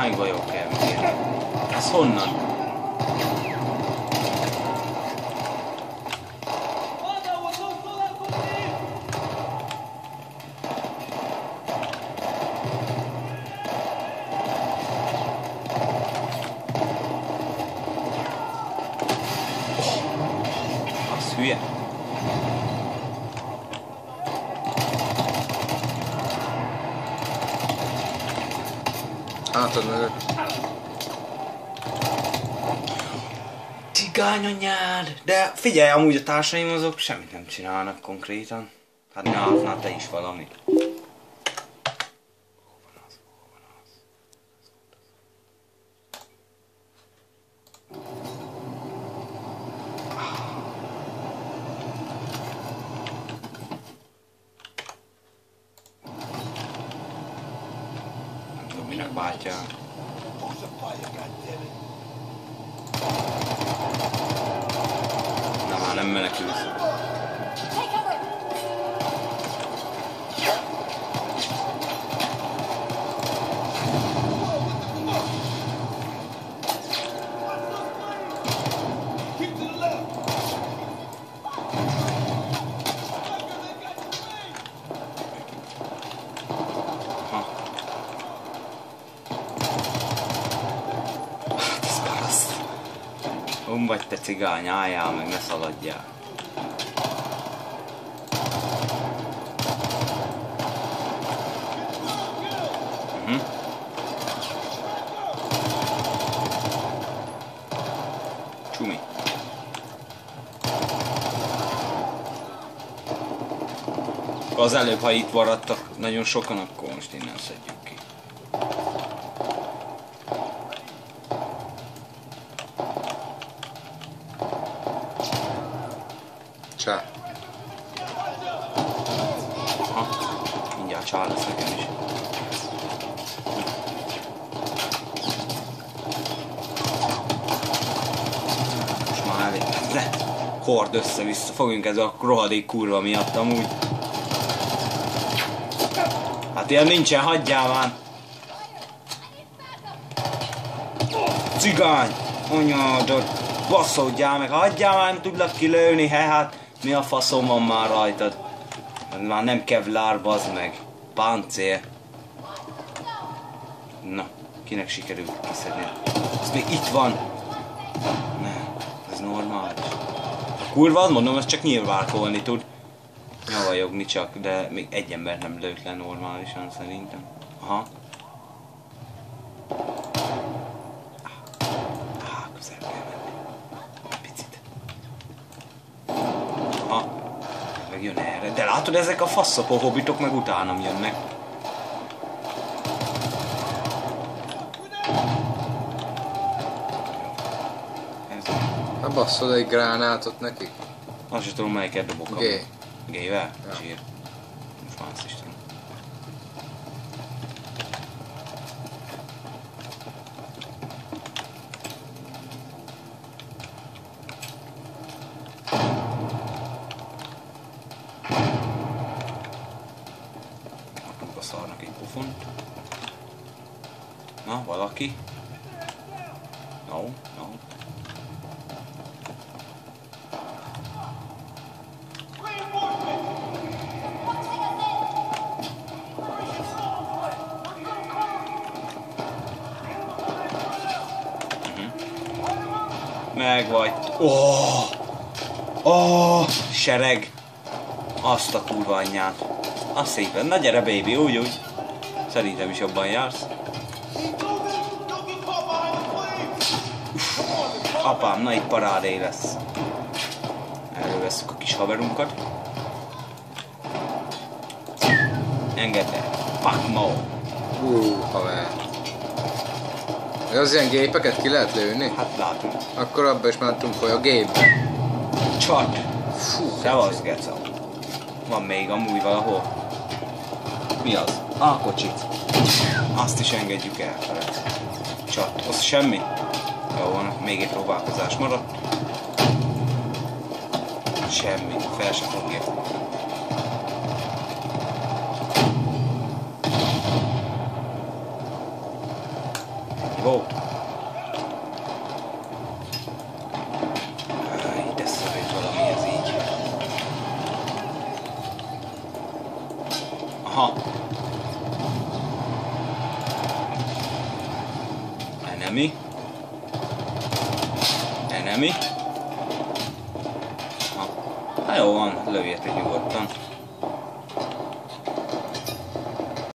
Hány golyó kell kérni? Ez honnan? Az hülye. Hátad mögött. Cigányanyád! De figyelj, amúgy a társaim azok semmit nem csinálnak konkrétan. Hát na te is valami. Minek bátyja? Na már nem menekülsz. Hon vagy te cigány, álljál meg, ne szaladjál. Csumi. Az előbb, ha itt maradtak nagyon sokan, akkor most innen szedjük ki. Csá. Aha, mindjárt csá lesz nekem is. Most már elég. Le! Hord össze-vissza, fogjunk ez a rohadék kurva miatt amúgy. Hát ilyen nincsen, hagyjál már! Cigány! Anyádod! Basszódjál meg, hagyjál már, nem tudlak kilőni, hát mi a faszom van már rajtad? Már nem kevlár, bazd meg. Páncél. Na, kinek sikerült kiszedni? Ez még itt van. Nem, ez normális. Kurva, azt mondom, ez csak nyilvánkolni tud. Nyavajogni csak, de még egy ember nem lőtt le normálisan szerintem. Aha. Közel kell menni. Picit. Aha. Meg jön erre. De látod, ezek a faszopó hobbitok meg utánam jönnek. Na basszod egy gránátot nekik? Azt sem tudom, melyiket dobok. G. G-vel? Ja. Zsír. Most már azt is tudom. Adunk a szarnak egy pofont. Na, valaki? No, no. Megvagy. Sereg. Azt a kurva anyját. Az szépen. Na gyere baby, úgy. Szerintem is jobban jársz. Apám, na itt parádé lesz. Elővesszük a kis haverunkat. Engedd el. Fuck mo. Haver. Az ilyen gépeket ki lehet lőni? Hát látunk. Akkor abba is mentunk, hogy a gépbe. Csat. Szevasz, geca. Van még amúgy valahol. Mi az? Kocsit. Azt is engedjük el. Csat. Az semmi? Jó van, még egy próbálkozás maradt. Semmi. Fel se fogja. Wow. De szorít valami ez így. Aha. Enemy. Enemy. Ha. Hát jó van, lövjetek nyugodtan.